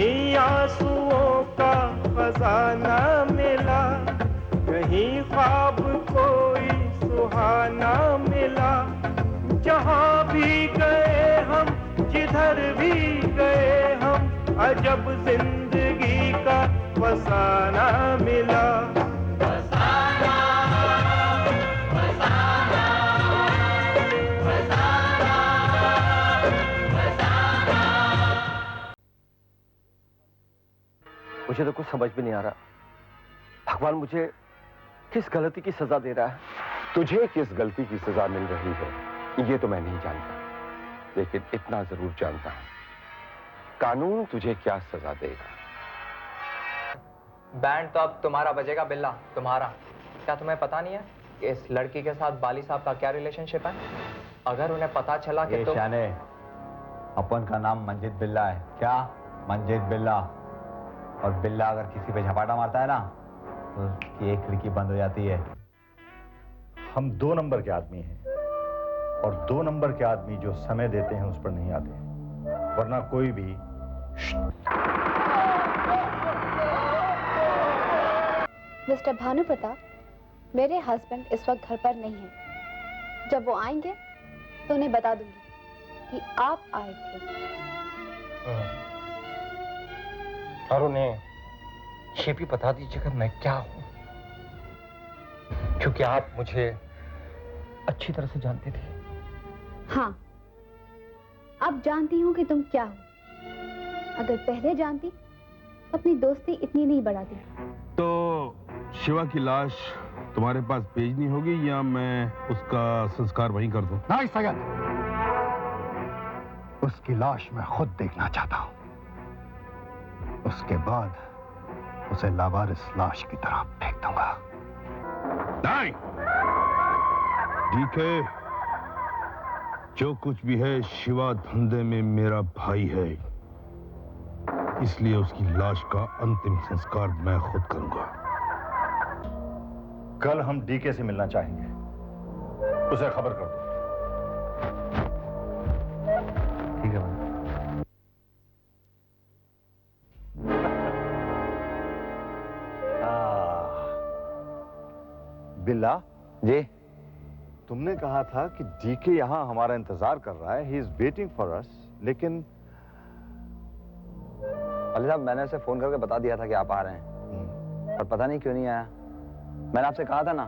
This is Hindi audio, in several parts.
कहीं आंसुओं का खजाना मिला, कहीं ख्वाब कोई सुहाना मिला। जहां भी गए हम, जिधर भी गए हम, अजब जिंदगी का फसाना मिला। फसाना, फसाना, फसाना, फसाना। मुझे तो कुछ समझ भी नहीं आ रहा, भगवान मुझे किस गलती की सजा दे रहा है। तुझे किस गलती की सजा मिल रही है ये तो मैं नहीं जानता, लेकिन इतना जरूर जानता हूं, कानून तुझे क्या सजा देगा। बैंड तो अब तुम्हारा बजेगा बिल्ला, तुम्हारा। क्या तुम्हें पता नहीं है कि इस लड़की के साथ बाली साहब का क्या रिलेशनशिप है? अगर उन्हें पता चला कि तुम... शाने, अपन का नाम मंजीत बिल्ला है। क्या? मंजीत बिल्ला। और बिल्ला अगर किसी पे झपाटा मारता है ना तो उसकी एक खिड़की बंद हो जाती है। हम 2 नंबर के आदमी हैं, और 2 नंबर के आदमी जो समय देते हैं उस पर नहीं आते, वरना कोई भी। मिस्टर भानु प्रताप, मेरे हस्बैंड इस वक्त घर पर नहीं हैं। जब वो आएंगे तो उन्हें बता दूंगी कि आप आए थे। और उन्हें ये भी बता दीजिएगा मैं क्या हूं, क्योंकि आप मुझे अच्छी तरह से जानते थे। हाँ, अब जानती हूँ कि तुम क्या हो। अगर पहले जानती अपनी दोस्ती इतनी नहीं बढ़ाती। तो शिवा की लाश तुम्हारे पास भेजनी होगी या मैं उसका संस्कार वहीं कर दूं? नहीं सैयद, उसकी लाश मैं खुद देखना चाहता हूं। उसके बाद उसे लावारिस लाश की तरह फेंक दूंगा। नहीं, ठीक है, जो कुछ भी है शिवा धंधे में मेरा भाई है, इसलिए उसकी लाश का अंतिम संस्कार मैं खुद करूंगा। कल हम डीके से मिलना चाहेंगे, उसे खबर कर दो। ठीक है। बिल्ला जी, तुमने कहा था कि डीके यहां हमारा इंतजार कर रहा है, he is waiting for us, लेकिन वाले साहब मैंने उसे फोन करके बता दिया था कि आप आ रहे हैं, और पता नहीं क्यों नहीं आया। मैंने आपसे कहा था ना,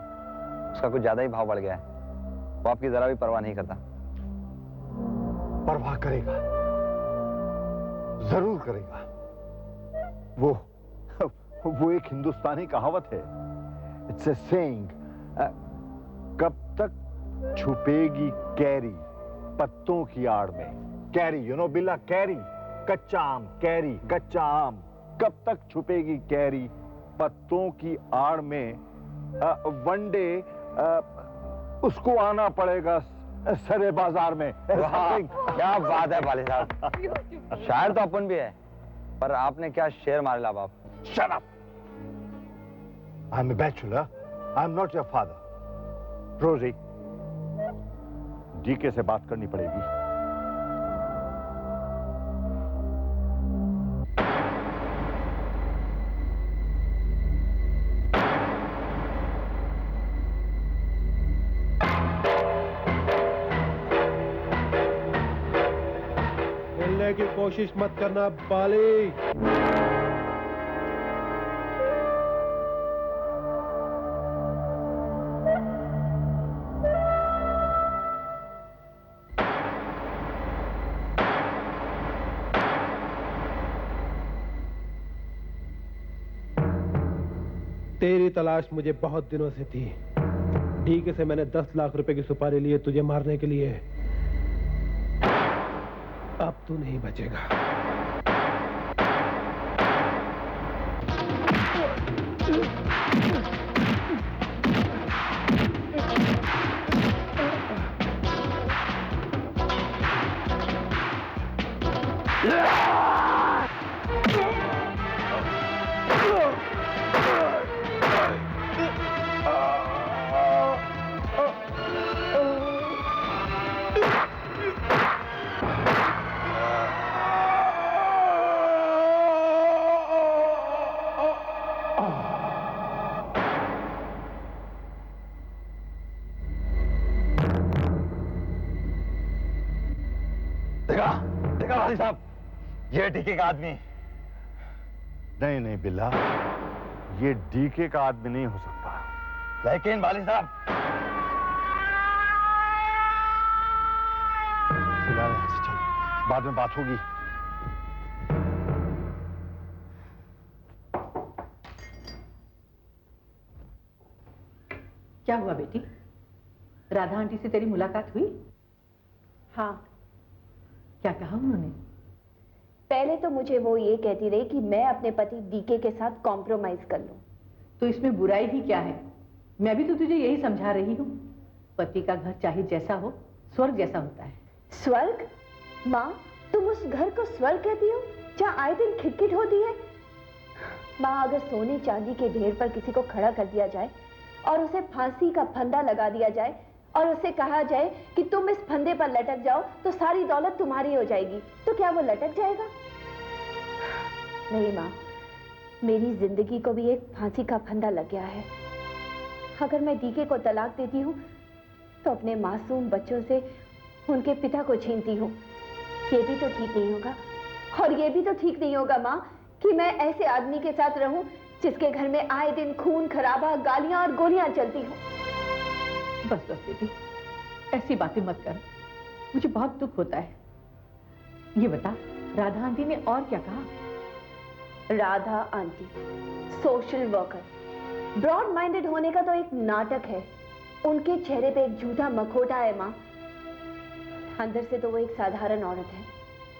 उसका कुछ ज्यादा ही भाव बढ़ गया है। वो आपकी जरा भी परवाह नहीं करता। परवाह करेगा, जरूर करेगा। वो एक हिंदुस्तानी कहावत है, इट्स ए सेइंग, कब तक छुपेगी कैरी पत्तों की आड़ में। कैरी, यू नो बिल्ला, कैरी, कच्चा आम, कैरी, कच्चा आम। कब तक छुपेगी कैरी पत्तों की आड़ में? वन डे उसको आना पड़ेगा सरे बाजार में। क्या बात है वाले साहब, शायर तो अपन भी है, पर आपने क्या शेर मारे ला बाप। Shut up! I'm a bachelor. I'm not your father. रोजी, डीके से बात करनी पड़ेगी। मिलने की कोशिश मत करना बाली। तेरी तलाश मुझे बहुत दिनों से थी। डीके से मैंने 10 लाख रुपए की सुपारी ली है तुझे मारने के लिए। अब तू नहीं बचेगा। वाली साहब, ये डीके का आदमी। नहीं नहीं बिल्ला, ये डीके का आदमी नहीं हो सकता। लेकिन वाली साहब, फिलहाल यहां से चल, बाद में बात होगी। क्या हुआ बेटी? राधा आंटी से तेरी मुलाकात हुई? हाँ, क्या कहा उन्होंने? पहले तो मुझे वो ये कहती रही कि मैं अपने पति डीके के साथ कॉम्प्रोमाइज कर लूं। तो इसमें बुराई ही क्या है? मैं भी तो तुझे यही समझा रही हूँ। पति का घर चाहे जैसा हो, स्वर्ग जैसा होता है। स्वर्ग? माँ, तुम उस घर को स्वर्ग कहती हो जहाँ आए दिन खिटखिट होती है? माँ, अगर सोने चांदी के ढेर पर किसी को खड़ा कर दिया जाए और उसे फांसी का फंदा लगा दिया जाए और उसे कहा जाए कि तुम इस फंदे पर लटक जाओ तो सारी दौलत तुम्हारी हो जाएगी, तो क्या वो लटक जाएगा? नहीं माँ, मेरी जिंदगी को भी एक फांसी का फंदा लग गया है। अगर मैं डीके को तलाक देती हूँ तो अपने मासूम बच्चों से उनके पिता को छीनती हूँ। ये भी तो ठीक नहीं होगा। और ये भी तो ठीक नहीं होगा माँ कि मैं ऐसे आदमी के साथ रहूं जिसके घर में आए दिन खून खराबा, गालियां और गोलियां चलती हो। बस बस बेटी, ऐसी बातें मत कर, मुझे बहुत दुख होता है। ये बता, राधा आंटी ने और क्या कहा? Radha aunty social worker, broad minded होने का तो एक नाटक है। उनके चेहरे पे एक झूठा मखौटा है माँ। अंदर से तो वो एक साधारण औरत है,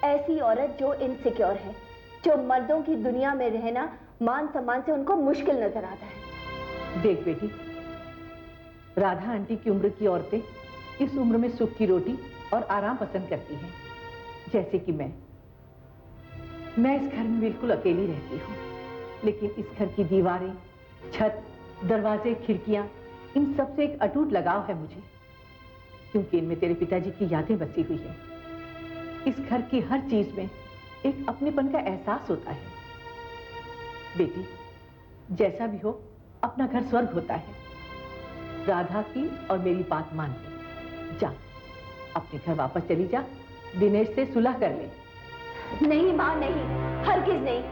ऐसी औरत जो इनसिक्योर है, जो मर्दों की दुनिया में रहना मान सम्मान से उनको मुश्किल नजर आता है। देख बेटी, राधा आंटी की उम्र की औरतें इस उम्र में सुख की रोटी और आराम पसंद करती हैं, जैसे कि मैं इस घर में बिल्कुल अकेली रहती हूँ, लेकिन इस घर की दीवारें, छत, दरवाजे, खिड़कियां, इन सब से एक अटूट लगाव है मुझे, क्योंकि इनमें तेरे पिताजी की यादें बसी हुई है। इस घर की हर चीज में एक अपनेपन का एहसास होता है। बेटी, जैसा भी हो, अपना घर स्वर्ग होता है। राधा की और मेरी बात मान ले, जा अपने घर वापस चली जा, दिनेश से सुलह कर ले। नहीं माँ, नहीं, हरगिज नहीं।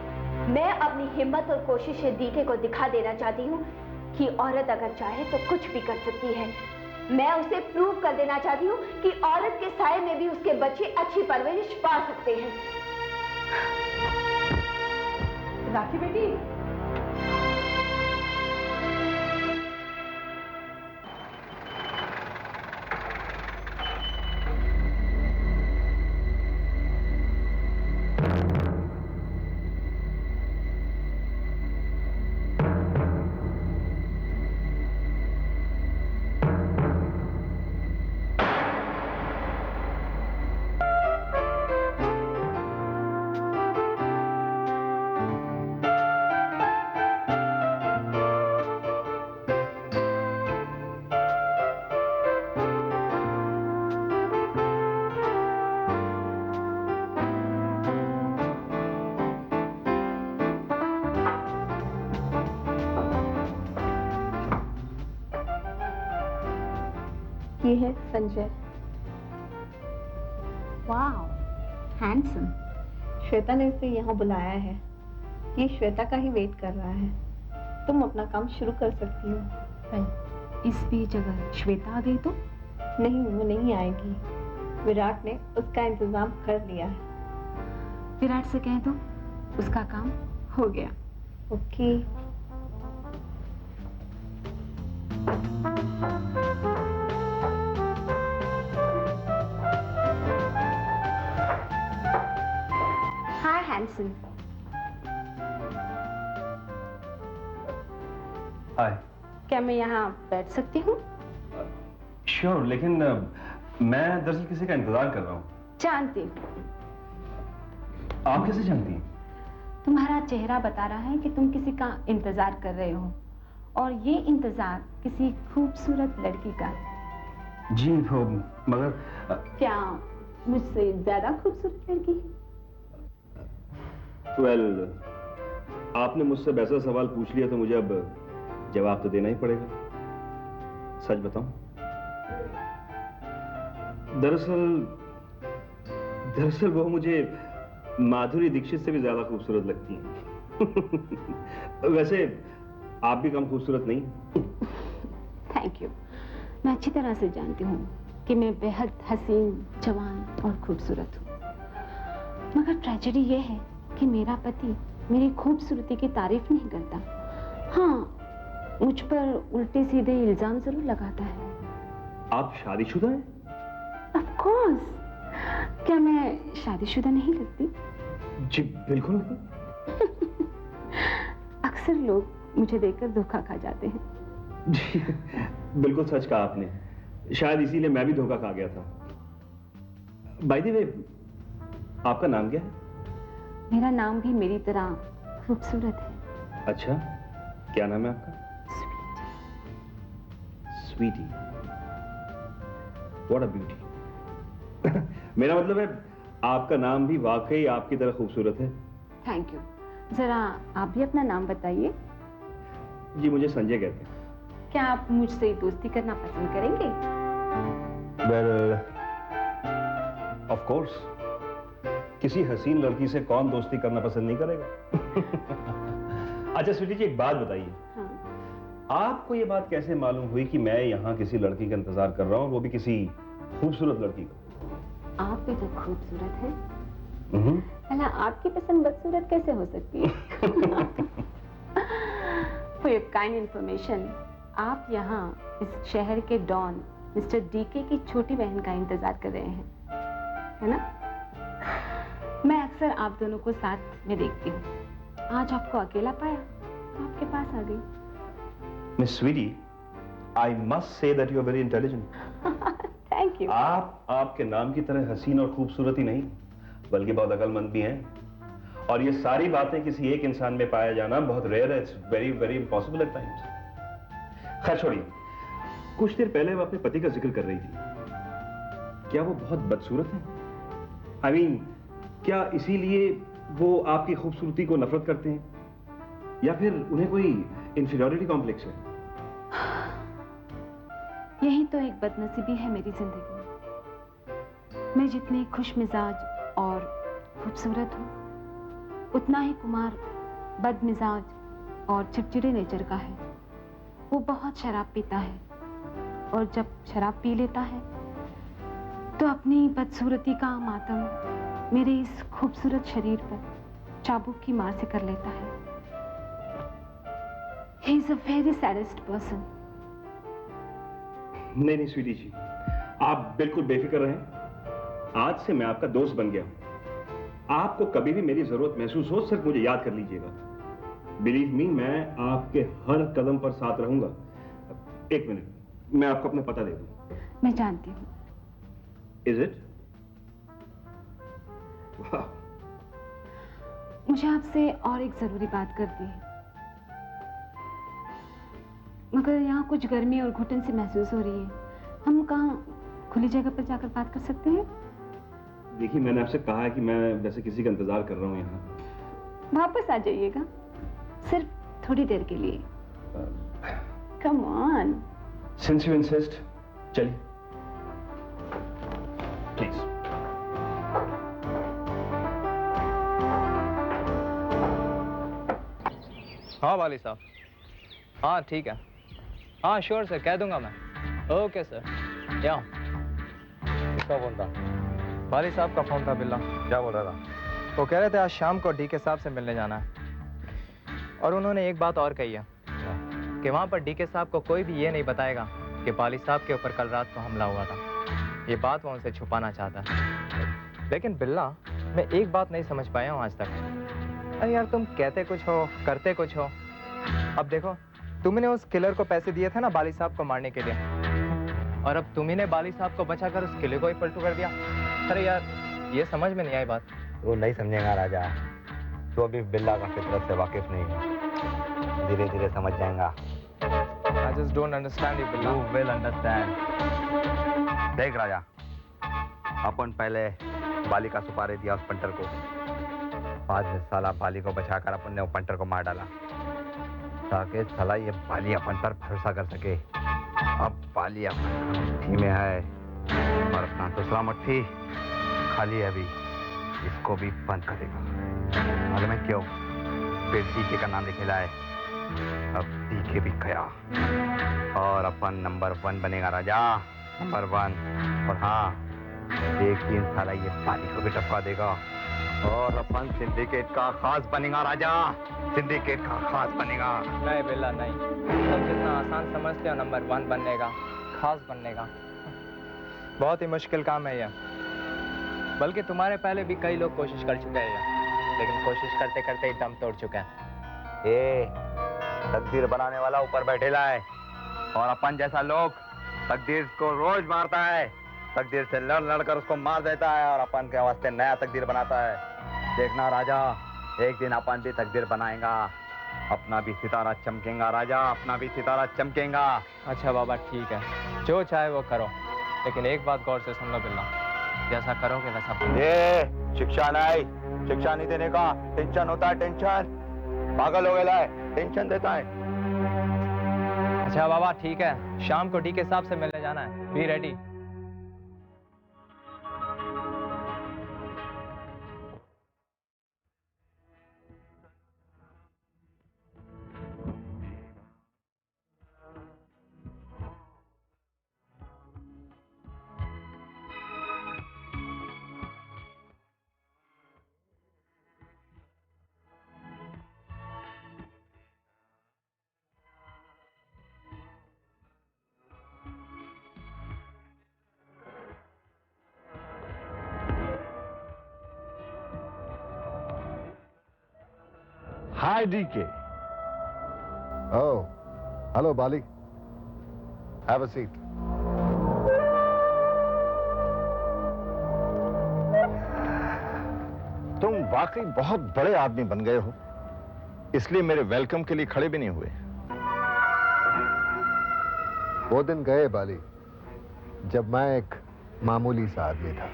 मैं अपनी हिम्मत और कोशिशें डीके को दिखा देना चाहती हूँ कि औरत अगर चाहे तो कुछ भी कर सकती है। मैं उसे प्रूव कर देना चाहती हूँ कि औरत के साए में भी उसके बच्चे अच्छी परवरिश पा सकते हैं। राखी बेटी, ये है संजय। Wow, handsome. श्वेता ने उसे यहाँ बुलाया है। ये श्वेता का ही वेट कर रहा है। तुम अपना काम शुरू कर सकती हो। इस बीच अगर श्वेता आ गई तो? नहीं, वो नहीं आएगी। विराट ने उसका इंतजाम कर लिया है। विराट से कह दो, उसका काम हो गया। ओके। हाय हैंडसम। हाय। क्या मैं यहाँ बैठ सकती हूँ? श्योर, लेकिन मैं दरअसल किसी का इंतजार कर रहा हूँ। जानती हूँ। आप कैसे जानती हैं? तुम्हारा चेहरा बता रहा है कि तुम किसी का इंतजार कर रहे हो, और ये इंतजार किसी खूबसूरत लड़की का है। जी वो, मगर क्या मुझसे ज्यादा खूबसूरत लड़की? वेल, आपने मुझसे वैसा सवाल पूछ लिया तो मुझे अब जवाब तो देना ही पड़ेगा। सच बताऊं, दरअसल दरअसल वो मुझे माधुरी दीक्षित से भी ज्यादा खूबसूरत लगती हैं। वैसे आप भी कम खूबसूरत नहीं। Thank you. मैं अच्छी तरह से जानती हूँ कि मैं बेहद हसीन, जवान और खूबसूरत हूँ, मगर ट्रेजेडी ये है कि मेरा पति मेरी खूबसूरती की तारीफ नहीं करता। हाँ, मुझ पर उल्टे सीधे इल्जाम जरूर लगाता है। आप शादीशुदा हैं? Of course. क्या मैं शादीशुदा नहीं लगती? जी बिल्कुल नहीं। अक्सर लोग मुझे देखकर धोखा खा जाते हैं। जी बिल्कुल सच कहा आपने, शायद इसीलिए मैं भी धोखा खा गया था। बाय द वे, आपका नाम क्या है? मेरा नाम भी मेरी तरह खूबसूरत है। अच्छा, क्या नाम है आपका? स्वीटी। What a beauty. मेरा मतलब है आपका नाम भी वाकई आपकी तरह खूबसूरत है। Thank you. जरा आप भी अपना नाम बताइए। जी मुझे संजय कहते हैं। क्या आप मुझसे दोस्ती करना पसंद करेंगे? Well, of course. किसी हसीन लड़की से कौन दोस्ती करना पसंद नहीं करेगा। अच्छा स्वीटी जी, एक बात बताइए। हाँ। आपको ये बात कैसे मालूम हुई कि मैं यहाँ किसी लड़की का इंतजार कर रहा हूँ, वो भी किसी खूबसूरत लड़की का? आप भी तो खूबसूरत हैं। भला आपकी पसंद बदसूरत कैसे हो सकती है? For your kind information, आप यहाँ इस शहर के डॉन मिस्टर डीके की छोटी बहन का इंतजार कर रहे हैं, है ना? मैं अक्सर आप दोनों को साथ में देखती हूँ। आज आपको अकेला पाया तो आपके पास आ गई। Miss Sweety, I must say that you are very intelligent. Thank you. आप आपके नाम की तरह हसीन और खूबसूरत ही नहीं, बल्कि बहुत अकलमंद भी हैं। और ये सारी बातें किसी एक इंसान में पाया जाना बहुत रेयर है। It's very very impossible at times. खैर छोड़िए, कुछ देर पहले वो अपने पति का जिक्र कर रही थी। क्या वो बहुत बदसूरत है? आई मीन, क्या इसीलिए वो आपकी खूबसूरती को नफरत करते हैं, या फिर उन्हें कोई इंफीरियरिटी कॉम्प्लेक्स है? यही तो एक बदनसीबी है मेरी जिंदगी में। मैं जितनी खुश मिजाज और खूबसूरत हूँ, उतना ही कुमार बदमिजाज और चिड़चिड़े नेचर का है। वो बहुत शराब पीता है, और जब शराब पी लेता है तो अपनी बदसूरती का मातम मेरे इस खूबसूरत शरीर पर चाबुक की मार से कर लेता है। He is a very saddest person. नहीं नहीं स्वीटी जी, आप बिल्कुल बेफिक्र रहें। आज से मैं आपका दोस्त बन गया हूं। आपको कभी भी मेरी जरूरत महसूस हो, सिर्फ मुझे याद कर लीजिएगा। बिलीव मी, मैं आपके हर कदम पर साथ रहूंगा। एक मिनट, मैं आपको अपना पता दे दूं। मैं जानती हूँ। Is it? मुझे आपसे और एक जरूरी बात करनी है, मगर यहाँ कुछ गर्मी और घुटन सी महसूस हो रही है। हम कहाँ खुली जगह पर जाकर बात कर सकते हैं? देखिए, मैंने आपसे कहा है कि मैं वैसे किसी का इंतजार कर रहा हूँ यहाँ। वापस आ जाइएगा, सिर्फ थोड़ी देर के लिए। Come on. Since you insist, चलिए प्लीज। हाँ वाली साहब, हाँ ठीक है, हाँ श्योर सर, कह दूंगा मैं। Okay sir. क्या किसका फोन था? वाली साहब का फोन था बिल्ला। क्या बोल रहा था? वो कह रहे थे आज शाम को डी के साहब से मिलने जाना है, और उन्होंने एक बात और कही है कि वहाँ पर डी के साहब को कोई भी ये नहीं बताएगा कि वाली साहब के ऊपर कल रात को हमला हुआ था। ये बात वो उनसे छुपाना चाहता है। लेकिन बिल्ला, मैं एक बात नहीं समझ पाया हूँ आज तक। अरे यार, तुम कहते कुछ हो, करते कुछ हो। अब देखो, तुमने उस किलर को पैसे दिए थे ना बाली साहब को मारने के लिए, और अब तुम्ही ने बाली साहब को बचाकर उस किले को ही पलटू कर दिया। अरे यार, ये समझ में नहीं आई बात। वो नहीं समझेगा राजा, तो अभी बिल्ला का फितरत से वाकिफ नहीं है। धीरे धीरे समझ जाएगा। I just don't understand you, बिल्ला। You will understand. देख राजा, अपन पहले बाली का सुपारी दिया उस पंटर को, बाद में साला बाली को बचाकर अपन ने वो पंटर को मार डाला, ताकि साला ये बाली अपन पर भरोसा कर सके। अब बाली अपन मुट्ठी में है और अपना दूसरा मुट्ठी खाली है अभी। इसको भी बंद कर देगा। मालूम है क्यों? फिर डीके का नाम लिखेला है। अब डीके भी गया और अपन नंबर 1 बनेगा राजा, नंबर 1। और हाँ, एक दिन साला ये बाली को भी टपका देगा और अपन सिंडिकेट का खास बनेगा राजा, सिंडिकेट का खास बनेगा। नहीं बिल्ला नहीं, तुम जितना आसान समझते हो नंबर 1 बनने का, खास बनने का, बहुत ही मुश्किल काम है यह। बल्कि तुम्हारे पहले भी कई लोग कोशिश कर चुके हैं, लेकिन कोशिश करते करते ही दम तोड़ चुके हैं। ए, तकदीर बनाने वाला ऊपर बैठेला है और अपन जैसा लोग तकदीर को रोज मारता है, तकदीर से लड़ लड़ कर उसको मार देता है और अपन के वास्ते नया तकदीर बनाता है। देखना राजा, एक दिन अपन भी तकदीर बनाएगा, अपना भी सितारा चमकेगा राजा, अपना भी सितारा चमकेगा। अच्छा बाबा ठीक है, जो चाहे वो करो, लेकिन एक बात गौर से सुन लो बिल्ला, जैसा करोगे वैसा ये शिक्षा नहीं देने का, टेंशन होता है, टेंशन। पागल हो गया है, टेंशन देता है। अच्छा बाबा ठीक है, शाम को डीके साहब से मिलने जाना है, be ready. Hi, DK. Oh, hello, Bali. Have a seat. तुम वाकई बहुत बड़े आदमी बन गए हो, इसलिए मेरे वेलकम के लिए खड़े भी नहीं हुए। वो दिन गए बाली, जब मैं एक मामूली सा आदमी था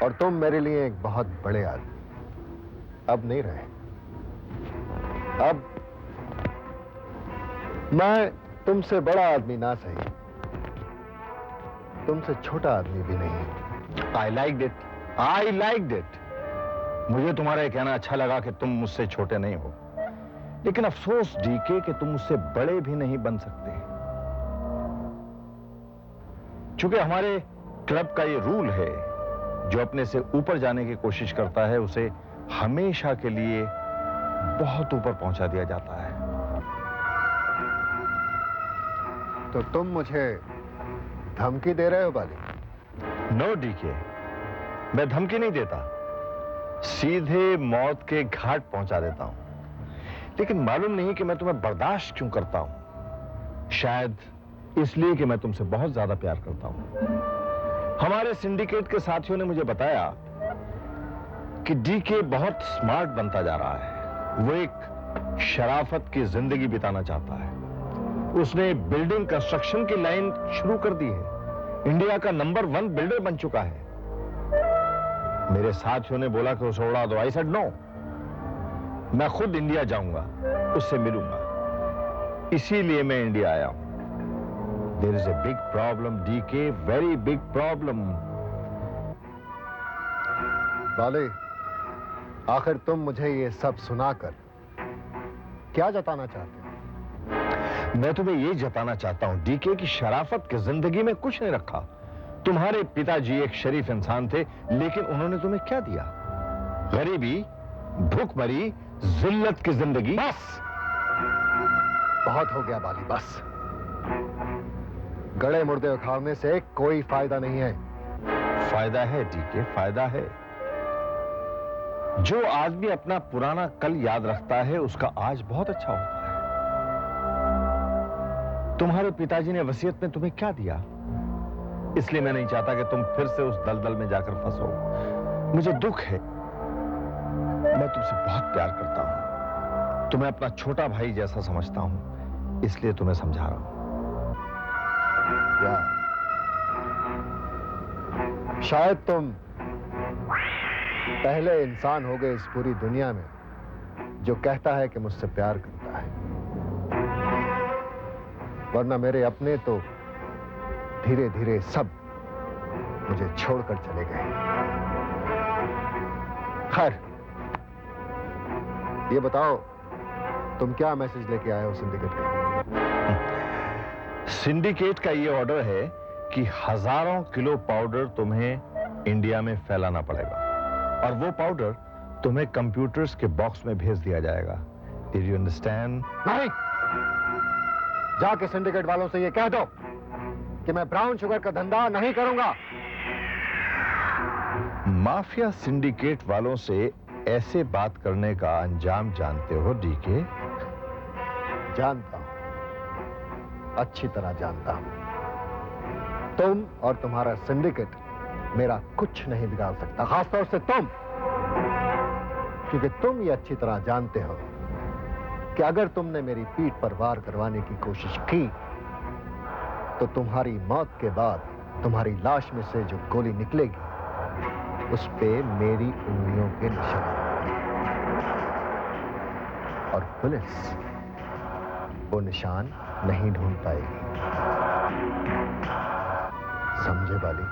और तुम मेरे लिए एक बहुत बड़े आदमी। अब नहीं रहे। अब मैं तुमसे बड़ा आदमी ना सही, तुमसे छोटा आदमी भी नहीं। I liked it. मुझे तुम्हारा कहना अच्छा लगा कि तुम मुझसे छोटे नहीं हो, लेकिन अफसोस डीके कि तुम मुझसे बड़े भी नहीं बन सकते। चूंकि हमारे क्लब का ये रूल है, जो अपने से ऊपर जाने की कोशिश करता है उसे हमेशा के लिए बहुत ऊपर पहुंचा दिया जाता है। तो तुम मुझे धमकी दे रहे हो बाली? नो डीके, मैं धमकी नहीं देता, सीधे मौत के घाट पहुंचा देता हूं। लेकिन मालूम नहीं कि मैं तुम्हें बर्दाश्त क्यों करता हूं। शायद इसलिए कि मैं तुमसे बहुत ज्यादा प्यार करता हूं। हमारे सिंडिकेट के साथियों ने मुझे बताया कि डीके बहुत स्मार्ट बनता जा रहा है। वो एक शराफत की जिंदगी बिताना चाहता है। उसने बिल्डिंग कंस्ट्रक्शन की लाइन शुरू कर दी है। इंडिया का नंबर 1 बिल्डर बन चुका है। मेरे साथियों ने बोला कि उसे उड़ा दो। आई सेड नो, मैं खुद इंडिया जाऊंगा, उससे मिलूंगा। इसीलिए मैं इंडिया आया हूं। There is a big problem DK, very big problem. बाले, आखिर तुम मुझे ये सब सुनाकर क्या जताना चाहते हो? मैं तुम्हें ये जताना चाहता हूं डीके की शराफत की जिंदगी में कुछ नहीं रखा। तुम्हारे पिताजी एक शरीफ इंसान थे, लेकिन उन्होंने तुम्हें क्या दिया? गरीबी, भूखमरी, जिल्लत की जिंदगी। बस बहुत हो गया बाली, बस। गड़े मुर्दे उखाड़ने से कोई फायदा नहीं है। फायदा है डीके, फायदा है। जो आदमी अपना पुराना कल याद रखता है, उसका आज बहुत अच्छा होता है। तुम्हारे पिताजी ने वसीयत में तुम्हें क्या दिया? इसलिए मैं नहीं चाहता कि तुम फिर से उस दलदल में जाकर फंसो। मुझे दुख है, मैं तुमसे बहुत प्यार करता हूं, तुम्हें अपना छोटा भाई जैसा समझता हूं, इसलिए तुम्हें समझा रहा हूं। शायद तुम पहले इंसान हो गए इस पूरी दुनिया में जो कहता है कि मुझसे प्यार करता है, वरना मेरे अपने तो धीरे धीरे सब मुझे छोड़कर चले गए। खैर, ये बताओ तुम क्या मैसेज लेके आए हो सिंडिकेट का? सिंडिकेट का ये ऑर्डर है कि हजारों किलो पाउडर तुम्हें इंडिया में फैलाना पड़ेगा और वो पाउडर तुम्हें कंप्यूटर्स के बॉक्स में भेज दिया जाएगा। Did you understand? नहीं, जाके सिंडिकेट वालों से ये कह दो कि मैं ब्राउन शुगर का धंधा नहीं करूंगा। माफिया सिंडिकेट वालों से ऐसे बात करने का अंजाम जानते हो डीके? जानता हूं, अच्छी तरह जानता हूं। तुम और तुम्हारा सिंडिकेट मेरा कुछ नहीं बिगाड़ सकता, खासतौर से तुम, क्योंकि तुम ये अच्छी तरह जानते हो कि अगर तुमने मेरी पीठ पर वार करवाने की कोशिश की तो तुम्हारी मौत के बाद तुम्हारी लाश में से जो गोली निकलेगी उस पे मेरी उंगलियों के निशान और पुलिस वो निशान नहीं ढूंढ पाएगी। समझे वाली?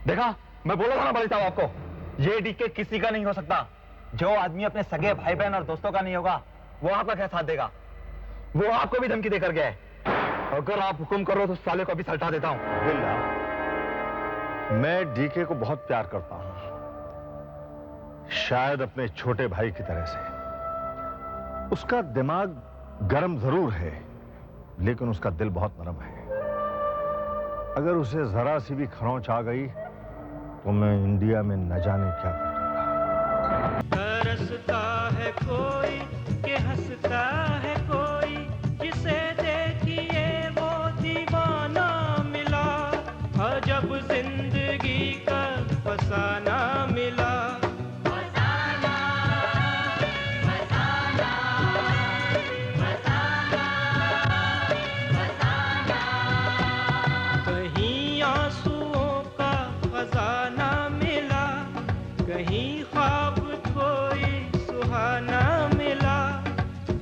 देखा, मैं बोला था ना बड़ी साहब आपको, ये डीके किसी का नहीं हो सकता। जो आदमी अपने सगे भाई बहन और दोस्तों का नहीं होगा वो आपका क्या साथ देगा? वो आपको भी धमकी देकर गया है। अगर आप हुक्म करो तो साले को अभी सल्टा देता हूं। बिल्ला, मैं डीके को बहुत प्यार करता हूं, शायद अपने छोटे भाई की तरह से। उसका दिमाग गर्म जरूर है लेकिन उसका दिल बहुत नरम है। अगर उसे जरा सी भी खरोंच आ गई तो मैं इंडिया में न जाने क्या कर दूंगा। तरसता है कोई कि हंसता है कोई, जिसे देखिए वो दीवाना मिला। अजब जिंदगी का फसाना मिला। कहीं आंसुओं का खजाना मिला, कहीं ख्वाब कोई सुहाना मिला।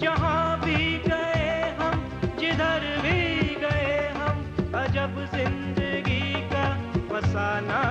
जहां भी गए हम, जिधर भी गए हम, अजब जिंदगी का फसाना